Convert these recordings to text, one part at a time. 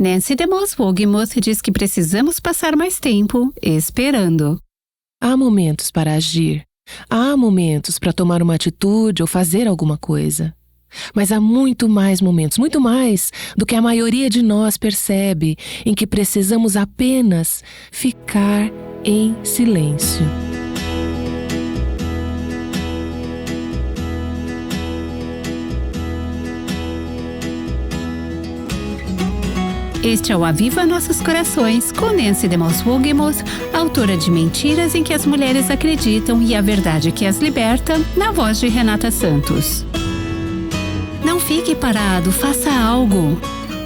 Nancy DeMoss Wolgemuth diz que precisamos passar mais tempo esperando. Há momentos para agir. Há momentos para tomar uma atitude ou fazer alguma coisa. Mas há muito mais momentos, muito mais do que a maioria de nós percebe, em que precisamos apenas ficar em silêncio. Este é o Aviva Nossos Corações, com Nancy DeMoss Wolgemuth, autora de Mentiras em que as Mulheres Acreditam e a Verdade que as Liberta, na voz de Renata Santos. Não fique parado, faça algo.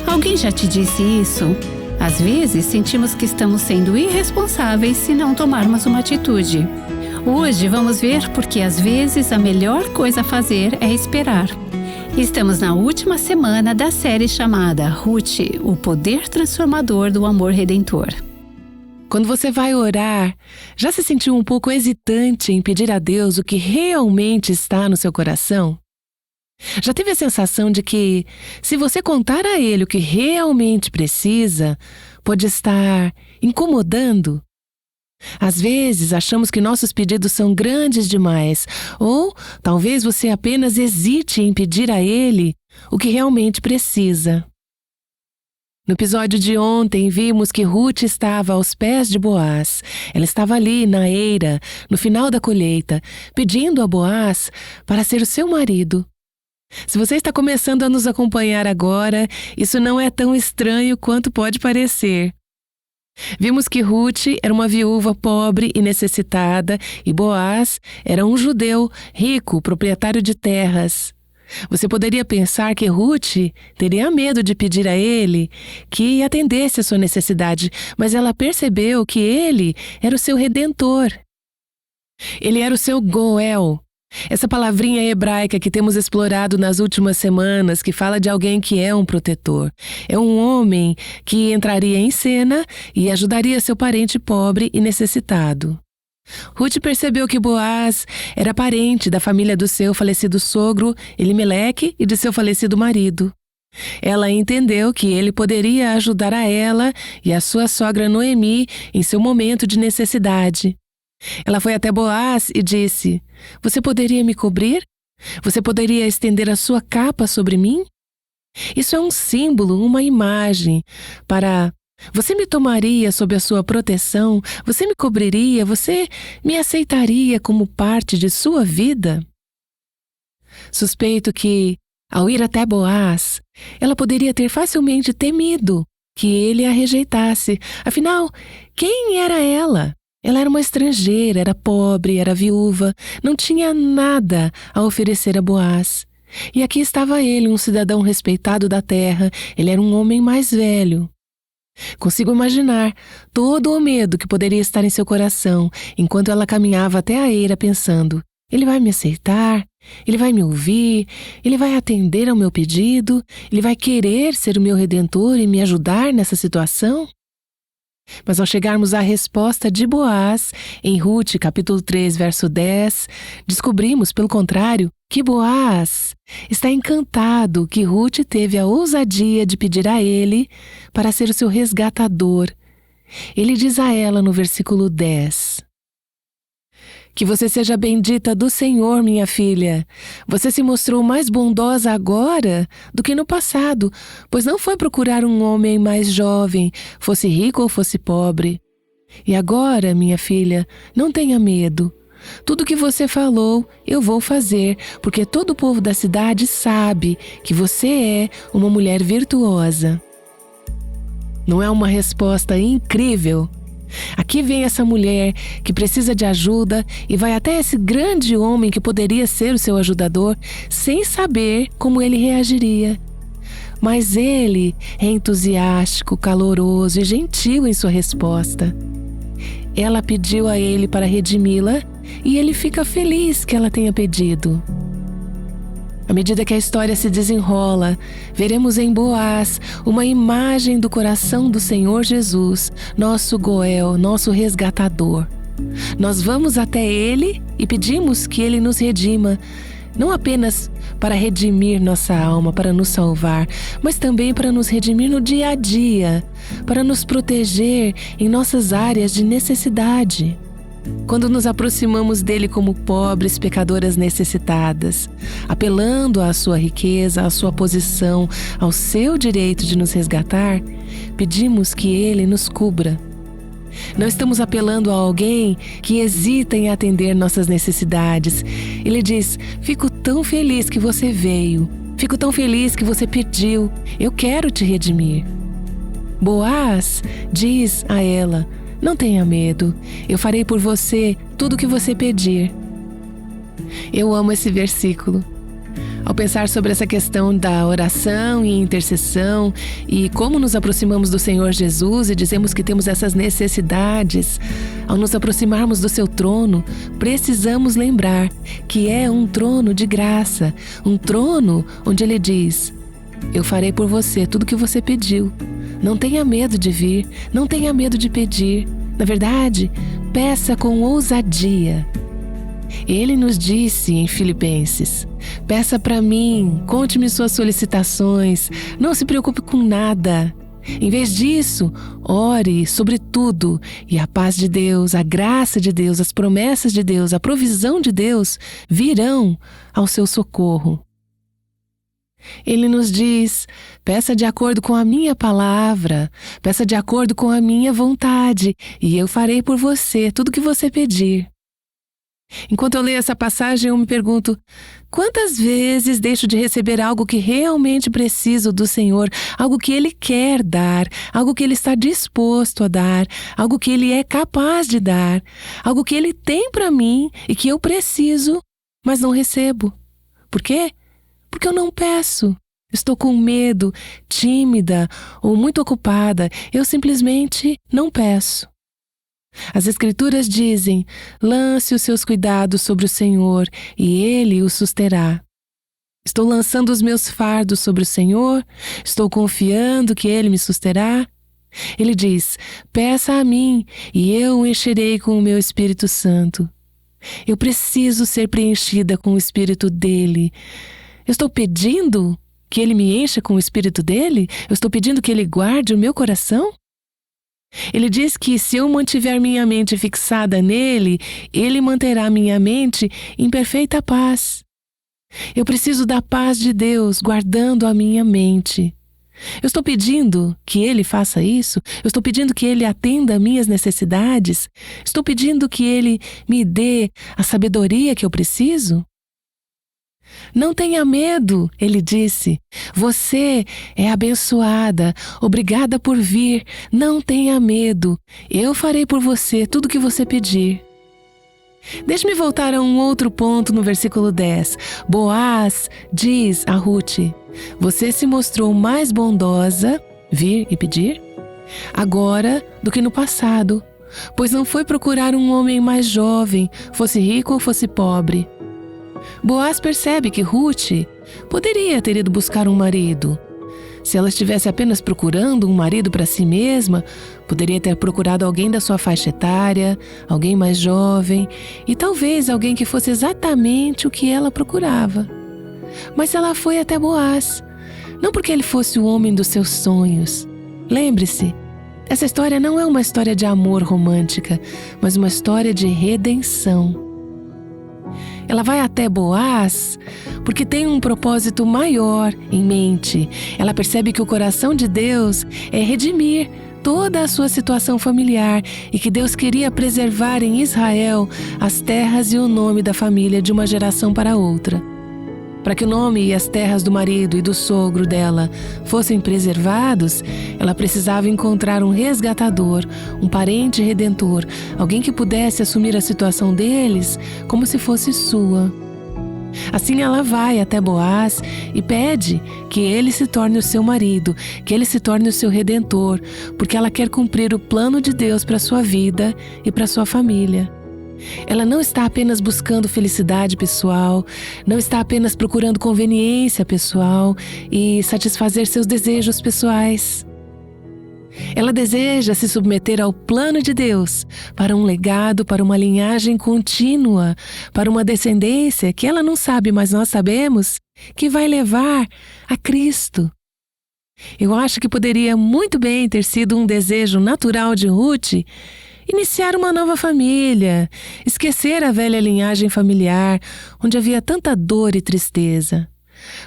Alguém já te disse isso? Às vezes sentimos que estamos sendo irresponsáveis se não tomarmos uma atitude. Hoje vamos ver porque às vezes a melhor coisa a fazer é esperar. Estamos na última semana da série chamada Ruth, o poder transformador do amor redentor. Quando você vai orar, já se sentiu um pouco hesitante em pedir a Deus o que realmente está no seu coração? Já teve a sensação de que, se você contar a Ele o que realmente precisa, pode estar incomodando? Às vezes, achamos que nossos pedidos são grandes demais, ou talvez você apenas hesite em pedir a Ele o que realmente precisa. No episódio de ontem, vimos que Ruth estava aos pés de Boaz. Ela estava ali, na eira, no final da colheita, pedindo a Boaz para ser o seu marido. Se você está começando a nos acompanhar agora, isso não é tão estranho quanto pode parecer. Vimos que Ruth era uma viúva pobre e necessitada e Boaz era um judeu rico, proprietário de terras. Você poderia pensar que Ruth teria medo de pedir a ele que atendesse a sua necessidade, mas ela percebeu que ele era o seu redentor. Ele era o seu Goel. Essa palavrinha hebraica que temos explorado nas últimas semanas, que fala de alguém que é um protetor. É um homem que entraria em cena e ajudaria seu parente pobre e necessitado. Ruth percebeu que Boaz era parente da família do seu falecido sogro, Elimeleque, e de seu falecido marido. Ela entendeu que ele poderia ajudar a ela e a sua sogra Noemi em seu momento de necessidade. Ela foi até Boaz e disse: "Você poderia me cobrir? Você poderia estender a sua capa sobre mim?" Isso é um símbolo, uma imagem para: você me tomaria sob a sua proteção? Você me cobriria? Você me aceitaria como parte de sua vida? Suspeito que, ao ir até Boaz, ela poderia ter facilmente temido que ele a rejeitasse. Afinal, quem era ela? Ela era uma estrangeira, era pobre, era viúva, não tinha nada a oferecer a Boaz. E aqui estava ele, um cidadão respeitado da terra. Ele era um homem mais velho. Consigo imaginar todo o medo que poderia estar em seu coração enquanto ela caminhava até a eira pensando: ele vai me aceitar? Ele vai me ouvir? Ele vai atender ao meu pedido? Ele vai querer ser o meu redentor e me ajudar nessa situação? Mas ao chegarmos à resposta de Boaz, em Ruth, capítulo 3, verso 10, descobrimos, pelo contrário, que Boaz está encantado que Ruth teve a ousadia de pedir a ele para ser o seu resgatador. Ele diz a ela no versículo 10: "Que você seja bendita do Senhor, minha filha. Você se mostrou mais bondosa agora do que no passado, pois não foi procurar um homem mais jovem, fosse rico ou fosse pobre. E agora, minha filha, não tenha medo. Tudo o que você falou, eu vou fazer, porque todo o povo da cidade sabe que você é uma mulher virtuosa." Não é uma resposta incrível? Aqui vem essa mulher que precisa de ajuda e vai até esse grande homem que poderia ser o seu ajudador, sem saber como ele reagiria. Mas ele é entusiástico, caloroso e gentil em sua resposta. Ela pediu a ele para redimi-la e ele fica feliz que ela tenha pedido. À medida que a história se desenrola, veremos em Boaz uma imagem do coração do Senhor Jesus, nosso Goel, nosso resgatador. Nós vamos até ele e pedimos que ele nos redima, Não apenas para redimir nossa alma, para nos salvar, mas também para nos redimir no dia a dia, para nos proteger em nossas áreas de necessidade. Quando nos aproximamos dele como pobres pecadoras necessitadas, apelando à sua riqueza, à sua posição, ao seu direito de nos resgatar, pedimos que ele nos cubra. Não estamos apelando a alguém que hesita em atender nossas necessidades. Ele diz: fico tão feliz que você veio, fico tão feliz que você pediu, eu quero te redimir. Boaz diz a ela: não tenha medo, eu farei por você tudo o que você pedir. Eu amo esse versículo. Ao pensar sobre essa questão da oração e intercessão e como nos aproximamos do Senhor Jesus e dizemos que temos essas necessidades, ao nos aproximarmos do seu trono, precisamos lembrar que é um trono de graça, um trono onde ele diz: eu farei por você tudo o que você pediu. Não tenha medo de vir, não tenha medo de pedir. Na verdade, peça com ousadia. Ele nos disse em Filipenses: peça para mim, conte-me suas solicitações, não se preocupe com nada. Em vez disso, ore sobre tudo e a paz de Deus, a graça de Deus, as promessas de Deus, a provisão de Deus virão ao seu socorro. Ele nos diz: peça de acordo com a minha palavra, peça de acordo com a minha vontade, e eu farei por você tudo o que você pedir. Enquanto eu leio essa passagem, eu me pergunto: quantas vezes deixo de receber algo que realmente preciso do Senhor, algo que Ele quer dar, algo que Ele está disposto a dar, algo que Ele é capaz de dar, algo que Ele tem para mim e que eu preciso, mas não recebo. Por quê? Porque eu não peço. Estou com medo, tímida ou muito ocupada. Eu simplesmente não peço. As Escrituras dizem: lance os seus cuidados sobre o Senhor e Ele o susterá. Estou lançando os meus fardos sobre o Senhor? Estou confiando que Ele me susterá? Ele diz: peça a mim e eu o encherei com o meu Espírito Santo. Eu preciso ser preenchida com o Espírito dEle. Eu estou pedindo que Ele me encha com o Espírito dEle? Eu estou pedindo que Ele guarde o meu coração? Ele diz que se eu mantiver minha mente fixada nele, Ele manterá minha mente em perfeita paz. Eu preciso da paz de Deus guardando a minha mente. Eu estou pedindo que Ele faça isso? Eu estou pedindo que Ele atenda a minhas necessidades? Estou pedindo que Ele me dê a sabedoria que eu preciso? Não tenha medo, ele disse. Você é abençoada, obrigada por vir. Não tenha medo. Eu farei por você tudo o que você pedir. Deixe-me voltar a um outro ponto no versículo 10. Boaz diz a Ruth: você se mostrou mais bondosa, vir e pedir, agora do que no passado, pois não foi procurar um homem mais jovem, fosse rico ou fosse pobre. Boaz percebe que Ruth poderia ter ido buscar um marido. Se ela estivesse apenas procurando um marido para si mesma, poderia ter procurado alguém da sua faixa etária, alguém mais jovem e talvez alguém que fosse exatamente o que ela procurava. Mas ela foi até Boaz, não porque ele fosse o homem dos seus sonhos. Lembre-se, essa história não é uma história de amor romântica, mas uma história de redenção. Ela vai até Boaz porque tem um propósito maior em mente. Ela percebe que o coração de Deus é redimir toda a sua situação familiar e que Deus queria preservar em Israel as terras e o nome da família de uma geração para outra. Para que o nome e as terras do marido e do sogro dela fossem preservados, ela precisava encontrar um resgatador, um parente redentor, alguém que pudesse assumir a situação deles como se fosse sua. Assim ela vai até Boaz e pede que ele se torne o seu marido, que ele se torne o seu redentor, porque ela quer cumprir o plano de Deus para sua vida e para sua família. Ela não está apenas buscando felicidade pessoal, não está apenas procurando conveniência pessoal e satisfazer seus desejos pessoais. Ela deseja se submeter ao plano de Deus para um legado, para uma linhagem contínua, para uma descendência que ela não sabe, mas nós sabemos, que vai levar a Cristo. Eu acho que poderia muito bem ter sido um desejo natural de Ruth iniciar uma nova família, esquecer a velha linhagem familiar, onde havia tanta dor e tristeza.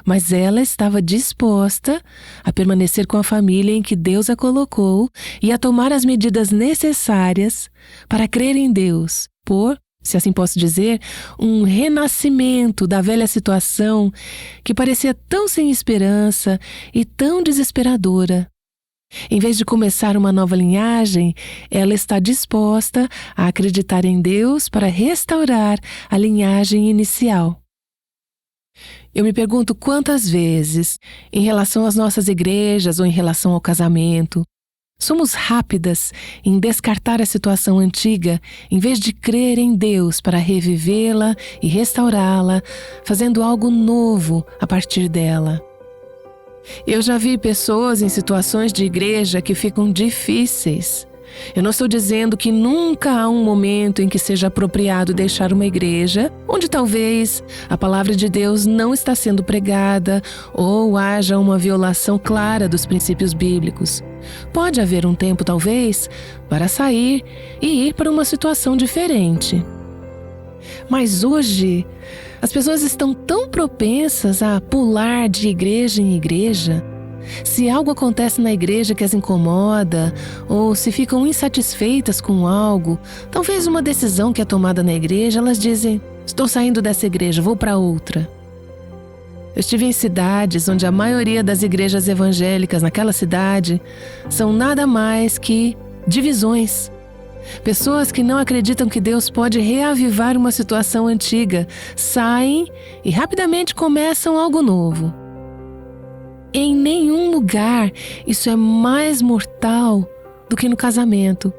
Mas ela estava disposta a permanecer com a família em que Deus a colocou e a tomar as medidas necessárias para crer em Deus, por, se assim posso dizer, um renascimento da velha situação que parecia tão sem esperança e tão desesperadora. Em vez de começar uma nova linhagem, ela está disposta a acreditar em Deus para restaurar a linhagem inicial. Eu me pergunto quantas vezes, em relação às nossas igrejas ou em relação ao casamento, somos rápidas em descartar a situação antiga em vez de crer em Deus para revivê-la e restaurá-la, fazendo algo novo a partir dela. Eu já vi pessoas em situações de igreja que ficam difíceis. Eu não estou dizendo que nunca há um momento em que seja apropriado deixar uma igreja onde talvez a palavra de Deus não está sendo pregada ou haja uma violação clara dos princípios bíblicos. Pode haver um tempo, talvez, para sair e ir para uma situação diferente. Mas hoje, as pessoas estão tão propensas a pular de igreja em igreja. Se algo acontece na igreja que as incomoda, ou se ficam insatisfeitas com algo, talvez uma decisão que é tomada na igreja, elas dizem: estou saindo dessa igreja, vou para outra. Eu estive em cidades onde a maioria das igrejas evangélicas naquela cidade são nada mais que divisões. Pessoas que não acreditam que Deus pode reavivar uma situação antiga, saem e rapidamente começam algo novo. Em nenhum lugar isso é mais mortal do que no casamento,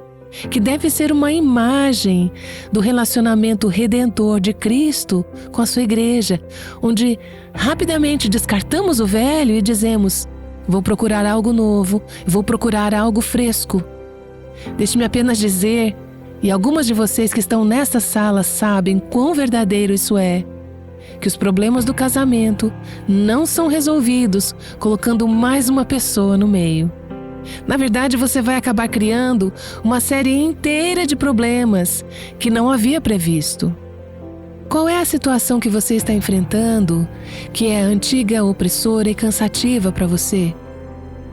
que deve ser uma imagem do relacionamento redentor de Cristo com a sua igreja, onde rapidamente descartamos o velho e dizemos: vou procurar algo novo, vou procurar algo fresco. Deixe-me apenas dizer, e algumas de vocês que estão nesta sala sabem quão verdadeiro isso é, que os problemas do casamento não são resolvidos colocando mais uma pessoa no meio. Na verdade, você vai acabar criando uma série inteira de problemas que não havia previsto. Qual é a situação que você está enfrentando que é antiga, opressora e cansativa para você?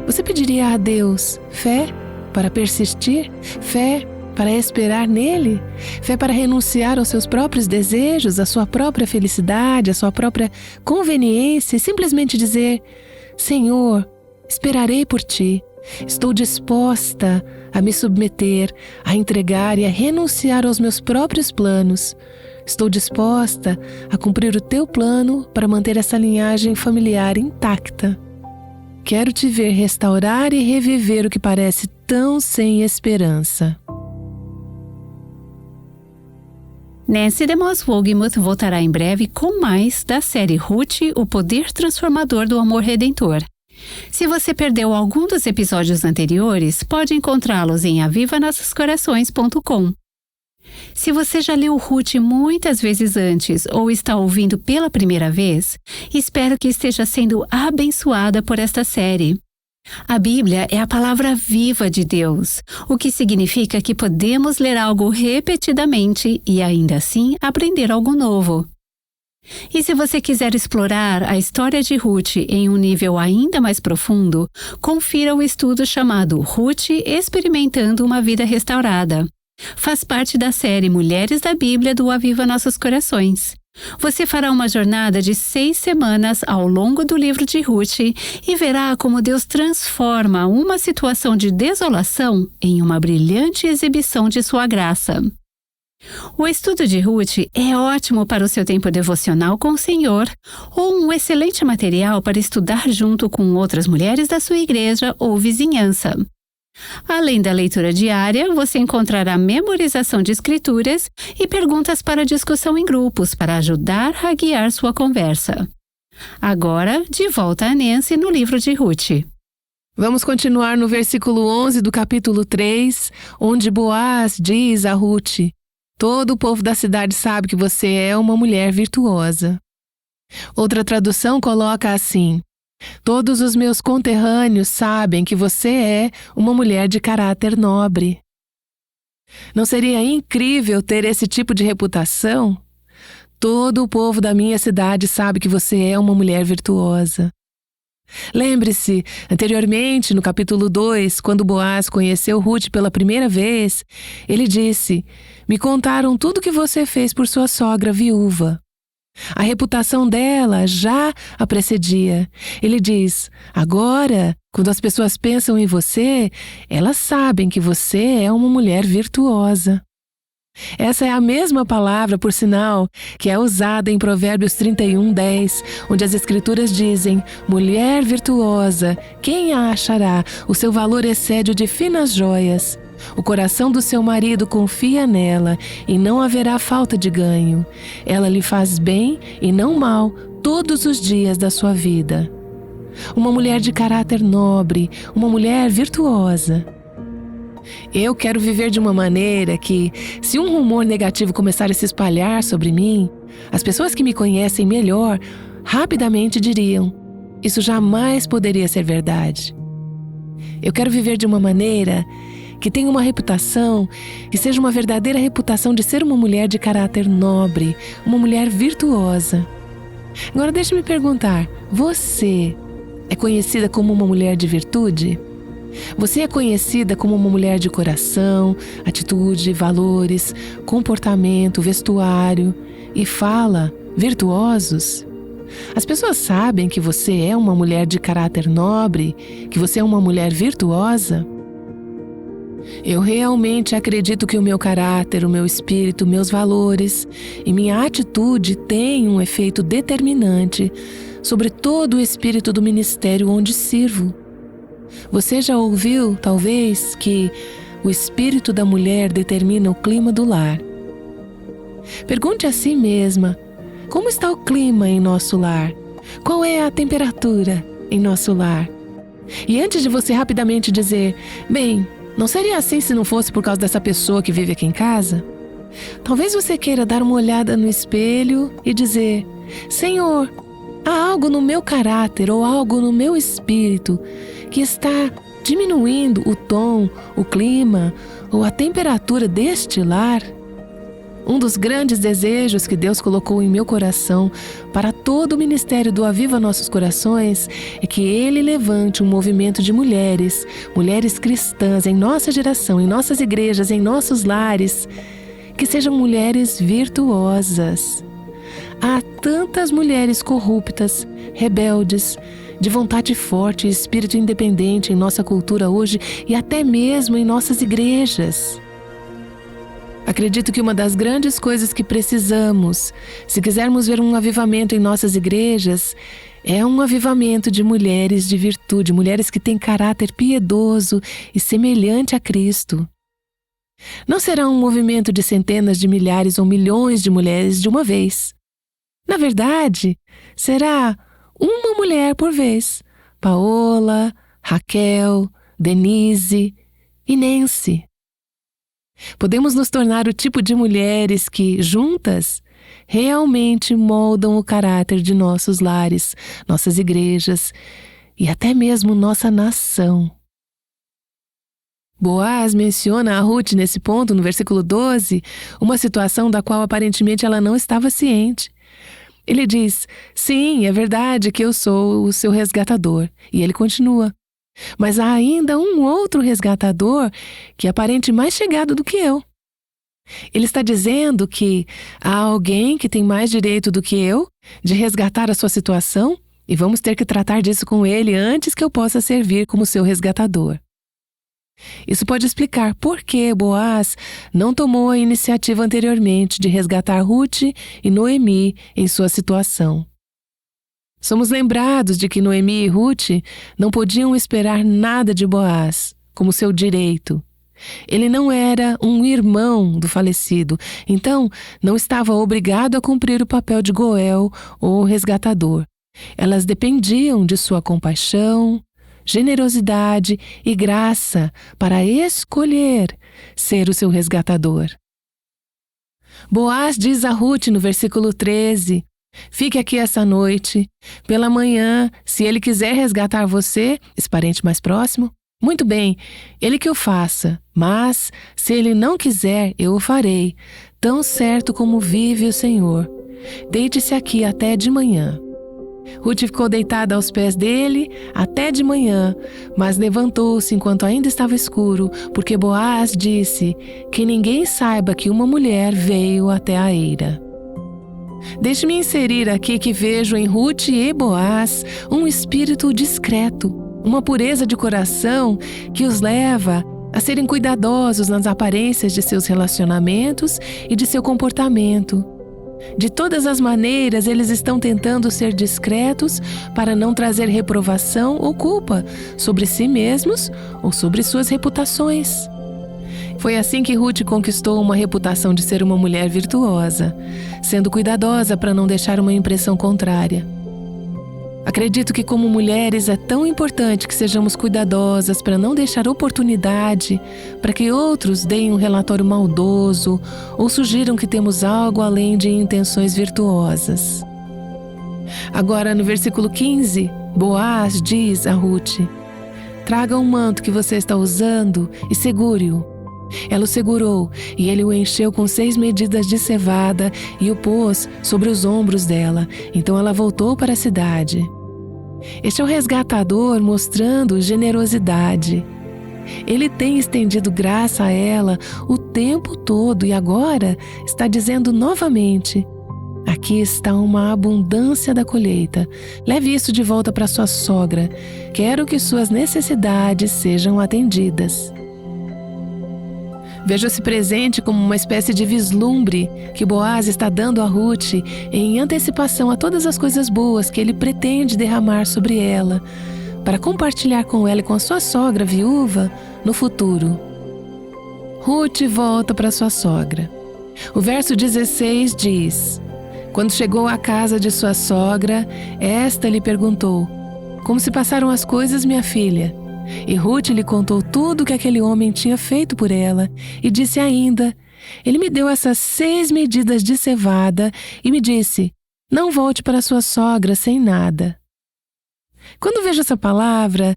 Você pediria a Deus fé para persistir? Fé para esperar nele? Fé para renunciar aos seus próprios desejos, à sua própria felicidade, à sua própria conveniência e simplesmente dizer: Senhor, esperarei por ti. Estou disposta a me submeter, a entregar e a renunciar aos meus próprios planos. Estou disposta a cumprir o teu plano para manter essa linhagem familiar intacta. Quero te ver restaurar e reviver o que parece tão sem esperança. Nancy DeMoss Wogemuth voltará em breve com mais da série Ruth, o poder transformador do amor redentor. Se você perdeu algum dos episódios anteriores, pode encontrá-los em avivanossoscorações.com. Se você já leu Ruth muitas vezes antes ou está ouvindo pela primeira vez, espero que esteja sendo abençoada por esta série. A Bíblia é a palavra viva de Deus, o que significa que podemos ler algo repetidamente e ainda assim aprender algo novo. E se você quiser explorar a história de Ruth em um nível ainda mais profundo, confira o estudo chamado Ruth Experimentando uma Vida Restaurada. Faz parte da série Mulheres da Bíblia do Aviva Nossos Corações. Você fará uma jornada de 6 semanas ao longo do livro de Ruth e verá como Deus transforma uma situação de desolação em uma brilhante exibição de sua graça. O estudo de Ruth é ótimo para o seu tempo devocional com o Senhor ou um excelente material para estudar junto com outras mulheres da sua igreja ou vizinhança. Além da leitura diária, você encontrará memorização de escrituras e perguntas para discussão em grupos para ajudar a guiar sua conversa. Agora, de volta a Nancy no livro de Ruth. Vamos continuar no versículo 11 do capítulo 3, onde Boaz diz a Ruth: todo o povo da cidade sabe que você é uma mulher virtuosa. Outra tradução coloca assim: todos os meus conterrâneos sabem que você é uma mulher de caráter nobre. Não seria incrível ter esse tipo de reputação? Todo o povo da minha cidade sabe que você é uma mulher virtuosa. Lembre-se, anteriormente, no capítulo 2, quando Boaz conheceu Ruth pela primeira vez, ele disse: me contaram tudo que você fez por sua sogra viúva. A reputação dela já a precedia. Ele diz: agora, quando as pessoas pensam em você, elas sabem que você é uma mulher virtuosa. Essa é a mesma palavra, por sinal, que é usada em Provérbios 31:10, onde as Escrituras dizem: mulher virtuosa, quem a achará? O seu valor excede o de finas joias. O coração do seu marido confia nela, e não haverá falta de ganho. Ela lhe faz bem e não mal todos os dias da sua vida. Uma mulher de caráter nobre, uma mulher virtuosa. Eu quero viver de uma maneira que, se um rumor negativo começar a se espalhar sobre mim, as pessoas que me conhecem melhor rapidamente diriam: isso jamais poderia ser verdade. Eu quero viver de uma maneira que tenha uma reputação, que seja uma verdadeira reputação de ser uma mulher de caráter nobre, uma mulher virtuosa. Agora deixe-me perguntar: você é conhecida como uma mulher de virtude? Você é conhecida como uma mulher de coração, atitude, valores, comportamento, vestuário e fala virtuosos? As pessoas sabem que você é uma mulher de caráter nobre, que você é uma mulher virtuosa? Eu realmente acredito que o meu caráter, o meu espírito, meus valores e minha atitude têm um efeito determinante sobre todo o espírito do ministério onde sirvo. Você já ouviu, talvez, que o espírito da mulher determina o clima do lar? Pergunte a si mesma: como está o clima em nosso lar? Qual é a temperatura em nosso lar? E antes de você rapidamente dizer: bem, não seria assim se não fosse por causa dessa pessoa que vive aqui em casa? Talvez você queira dar uma olhada no espelho e dizer: Senhor, há algo no meu caráter ou algo no meu espírito que está diminuindo o tom, o clima ou a temperatura deste lar? Um dos grandes desejos que Deus colocou em meu coração para todo o ministério do Aviva Nossos Corações é que Ele levante um movimento de mulheres cristãs em nossa geração, em nossas igrejas, em nossos lares, que sejam mulheres virtuosas. Há tantas mulheres corruptas, rebeldes, de vontade forte e espírito independente em nossa cultura hoje e até mesmo em nossas igrejas. Acredito que uma das grandes coisas que precisamos, se quisermos ver um avivamento em nossas igrejas, é um avivamento de mulheres de virtude, mulheres que têm caráter piedoso e semelhante a Cristo. Não será um movimento de centenas de milhares ou milhões de mulheres de uma vez. Na verdade, será uma mulher por vez: Paola, Raquel, Denise e Nancy. Podemos nos tornar o tipo de mulheres que, juntas, realmente moldam o caráter de nossos lares, nossas igrejas e até mesmo nossa nação. Boaz menciona a Ruth nesse ponto, no versículo 12, uma situação da qual aparentemente ela não estava ciente. Ele diz: sim, é verdade que eu sou o seu resgatador. E ele continua: mas há ainda um outro resgatador que aparente mais chegado do que eu. Ele está dizendo que há alguém que tem mais direito do que eu de resgatar a sua situação e vamos ter que tratar disso com ele antes que eu possa servir como seu resgatador. Isso pode explicar por que Boaz não tomou a iniciativa anteriormente de resgatar Ruth e Noemi em sua situação. Somos lembrados de que Noemi e Ruth não podiam esperar nada de Boaz como seu direito. Ele não era um irmão do falecido, então não estava obrigado a cumprir o papel de Goel ou resgatador. Elas dependiam de sua compaixão, generosidade e graça para escolher ser o seu resgatador. Boaz diz a Ruth no versículo 13: fique aqui essa noite. Pela manhã, se ele quiser resgatar você, esse parente mais próximo, muito bem, ele que o faça. Mas, se ele não quiser, eu o farei, tão certo como vive o Senhor. Deite-se aqui até de manhã. Ruth ficou deitada aos pés dele até de manhã, mas levantou-se enquanto ainda estava escuro, porque Boaz disse que ninguém saiba que uma mulher veio até a eira. Deixe-me inserir aqui que vejo em Ruth e Boaz um espírito discreto, uma pureza de coração que os leva a serem cuidadosos nas aparências de seus relacionamentos e de seu comportamento. De todas as maneiras, eles estão tentando ser discretos para não trazer reprovação ou culpa sobre si mesmos ou sobre suas reputações. Foi assim que Ruth conquistou uma reputação de ser uma mulher virtuosa, sendo cuidadosa para não deixar uma impressão contrária. Acredito que como mulheres é tão importante que sejamos cuidadosas para não deixar oportunidade para que outros deem um relatório maldoso ou sugiram que temos algo além de intenções virtuosas. Agora, no versículo 15, Boaz diz a Ruth: traga um manto que você está usando e segure-o. Ela o segurou e ele o encheu com 6 medidas de cevada e o pôs sobre os ombros dela. Então ela voltou para a cidade. Este é o resgatador mostrando generosidade. Ele tem estendido graça a ela o tempo todo e agora está dizendo novamente: aqui está uma abundância da colheita. Leve isso de volta para sua sogra. Quero que suas necessidades sejam atendidas. Veja esse presente como uma espécie de vislumbre que Boaz está dando a Ruth em antecipação a todas as coisas boas que ele pretende derramar sobre ela, para compartilhar com ela e com a sua sogra viúva no futuro. Ruth volta para sua sogra. O verso 16 diz: quando chegou à casa de sua sogra, esta lhe perguntou: como se passaram as coisas, minha filha? E Ruth lhe contou tudo o que aquele homem tinha feito por ela e disse ainda: ele me deu essas 6 medidas de cevada e me disse: não volte para sua sogra sem nada. Quando vejo essa palavra,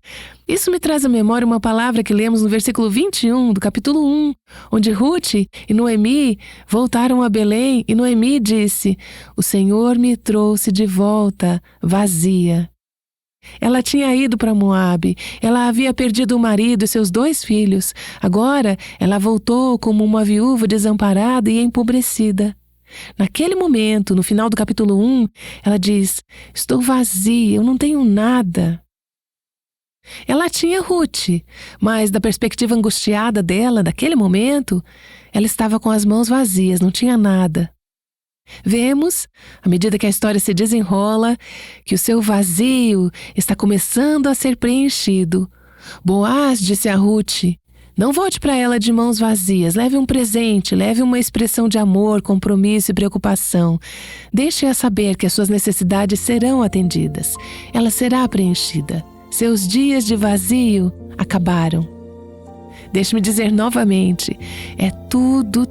isso me traz à memória uma palavra que lemos no versículo 21 do capítulo 1, onde Ruth e Noemi voltaram a Belém e Noemi disse: o Senhor me trouxe de volta vazia. Ela tinha ido para Moabe, ela havia perdido o marido e seus 2 filhos. Agora ela voltou como uma viúva desamparada e empobrecida. Naquele momento, no final do capítulo 1, ela diz: estou vazia, eu não tenho nada. Ela tinha Ruth, mas da perspectiva angustiada dela, naquele momento, ela estava com as mãos vazias, não tinha nada. Vemos, à medida que a história se desenrola, que o seu vazio está começando a ser preenchido. Boaz disse a Ruth: não volte para ela de mãos vazias, leve um presente, leve uma expressão de amor, compromisso e preocupação. Deixe-a saber que as suas necessidades serão atendidas. Ela será preenchida. Seus dias de vazio acabaram. Deixe-me dizer novamente, é tudo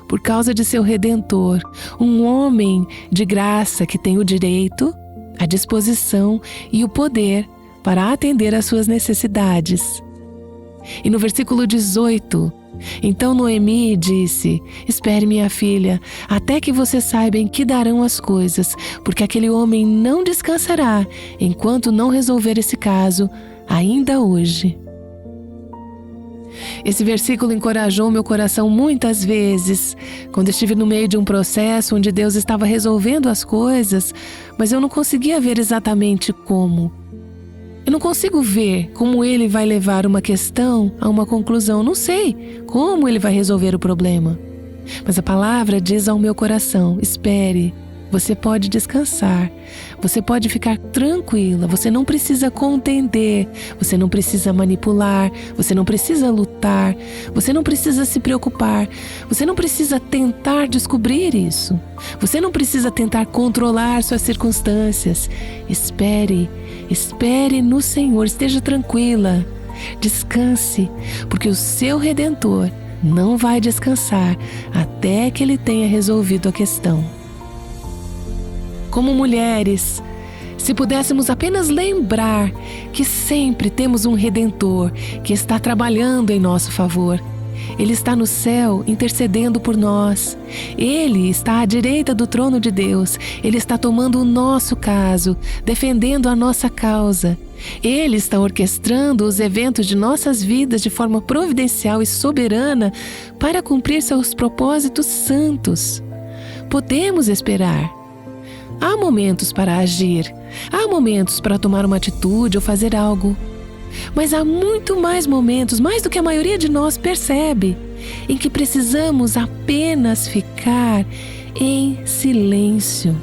por causa de seu Redentor, um homem de graça que tem o direito, a disposição e o poder para atender às suas necessidades. E no versículo 18, então Noemi disse: espere, minha filha, até que você saiba em que darão as coisas, porque aquele homem não descansará enquanto não resolver esse caso ainda hoje. Esse versículo encorajou meu coração muitas vezes, quando estive no meio de um processo onde Deus estava resolvendo as coisas, mas eu não conseguia ver exatamente como. Eu não consigo ver como Ele vai levar uma questão a uma conclusão. Não sei como Ele vai resolver o problema. Mas a palavra diz ao meu coração: espere, você pode descansar, você pode ficar tranquila, você não precisa contender, você não precisa manipular, você não precisa lutar, você não precisa se preocupar, você não precisa tentar descobrir isso, você não precisa tentar controlar suas circunstâncias. Espere no Senhor, esteja tranquila, descanse, porque o seu Redentor não vai descansar até que Ele tenha resolvido a questão. Como mulheres, se pudéssemos apenas lembrar que sempre temos um Redentor que está trabalhando em nosso favor. Ele está no céu intercedendo por nós. Ele está à direita do trono de Deus. Ele está tomando o nosso caso, defendendo a nossa causa. Ele está orquestrando os eventos de nossas vidas de forma providencial e soberana para cumprir seus propósitos santos. Podemos esperar. Há momentos para agir, há momentos para tomar uma atitude ou fazer algo. Mas há muito mais momentos, mais do que a maioria de nós percebe, em que precisamos apenas ficar em silêncio.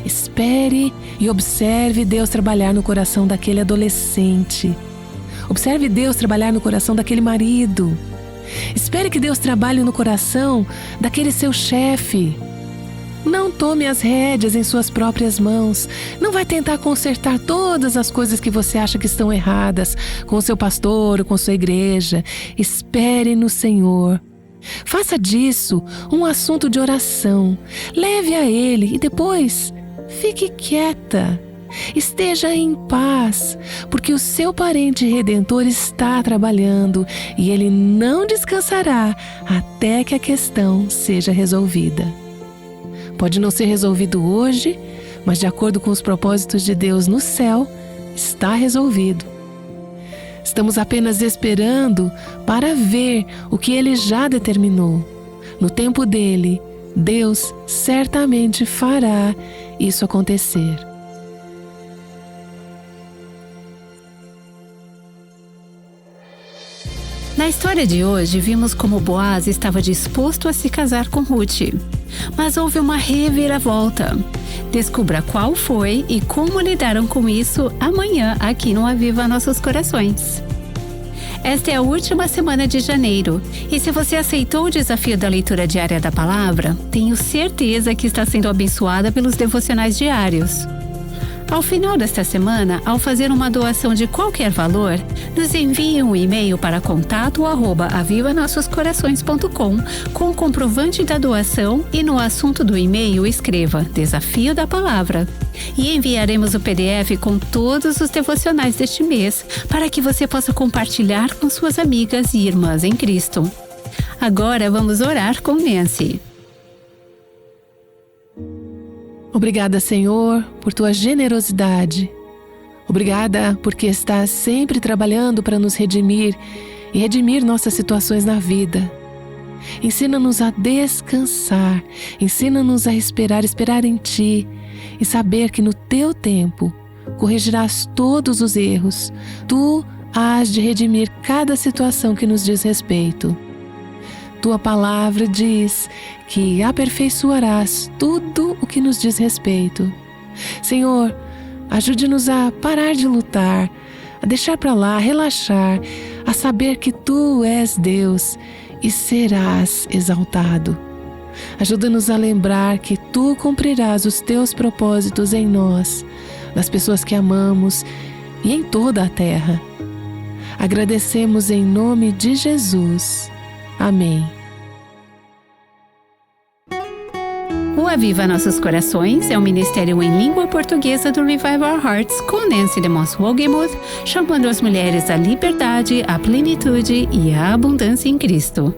Espere e observe Deus trabalhar no coração daquele adolescente. Observe Deus trabalhar no coração daquele marido. Espere que Deus trabalhe no coração daquele seu chefe. Não tome as rédeas em suas próprias mãos. Não vai tentar consertar todas as coisas que você acha que estão erradas com o seu pastor ou com sua igreja. Espere no Senhor. Faça disso um assunto de oração. Leve a Ele e depois fique quieta. Esteja em paz, porque o seu parente redentor está trabalhando e Ele não descansará até que a questão seja resolvida. Pode não ser resolvido hoje, mas de acordo com os propósitos de Deus no céu, está resolvido. Estamos apenas esperando para ver o que Ele já determinou. No tempo dele, Deus certamente fará isso acontecer. Na história de hoje, vimos como Boaz estava disposto a se casar com Ruth. Mas houve uma reviravolta. Descubra qual foi e como lidaram com isso amanhã aqui no Aviva Nossos Corações. Esta é a última semana de janeiro, e se você aceitou o desafio da leitura diária da palavra, tenho certeza que está sendo abençoada pelos devocionais diários. Ao final desta semana, ao fazer uma doação de qualquer valor, nos envie um e-mail para contato@avivanossoscorações.com com o comprovante da doação e no assunto do e-mail escreva Desafio da Palavra. E enviaremos o PDF com todos os devocionais deste mês para que você possa compartilhar com suas amigas e irmãs em Cristo. Agora vamos orar com Nancy. Obrigada, Senhor, por tua generosidade. Obrigada porque estás sempre trabalhando para nos redimir e redimir nossas situações na vida. Ensina-nos a descansar, ensina-nos a esperar em Ti e saber que no Teu tempo corrigirás todos os erros. Tu hás de redimir cada situação que nos diz respeito. Tua palavra diz que aperfeiçoarás tudo o que nos diz respeito. Senhor, ajude-nos a parar de lutar, a deixar para lá, a relaxar, a saber que Tu és Deus e serás exaltado. Ajuda-nos a lembrar que Tu cumprirás os Teus propósitos em nós, nas pessoas que amamos e em toda a terra. Agradecemos em nome de Jesus. Amém. O Aviva Nossos Corações é um ministério em língua portuguesa do Revive Our Hearts com Nancy DeMoss Wogemuth, chamando as mulheres à liberdade, à plenitude e à abundância em Cristo.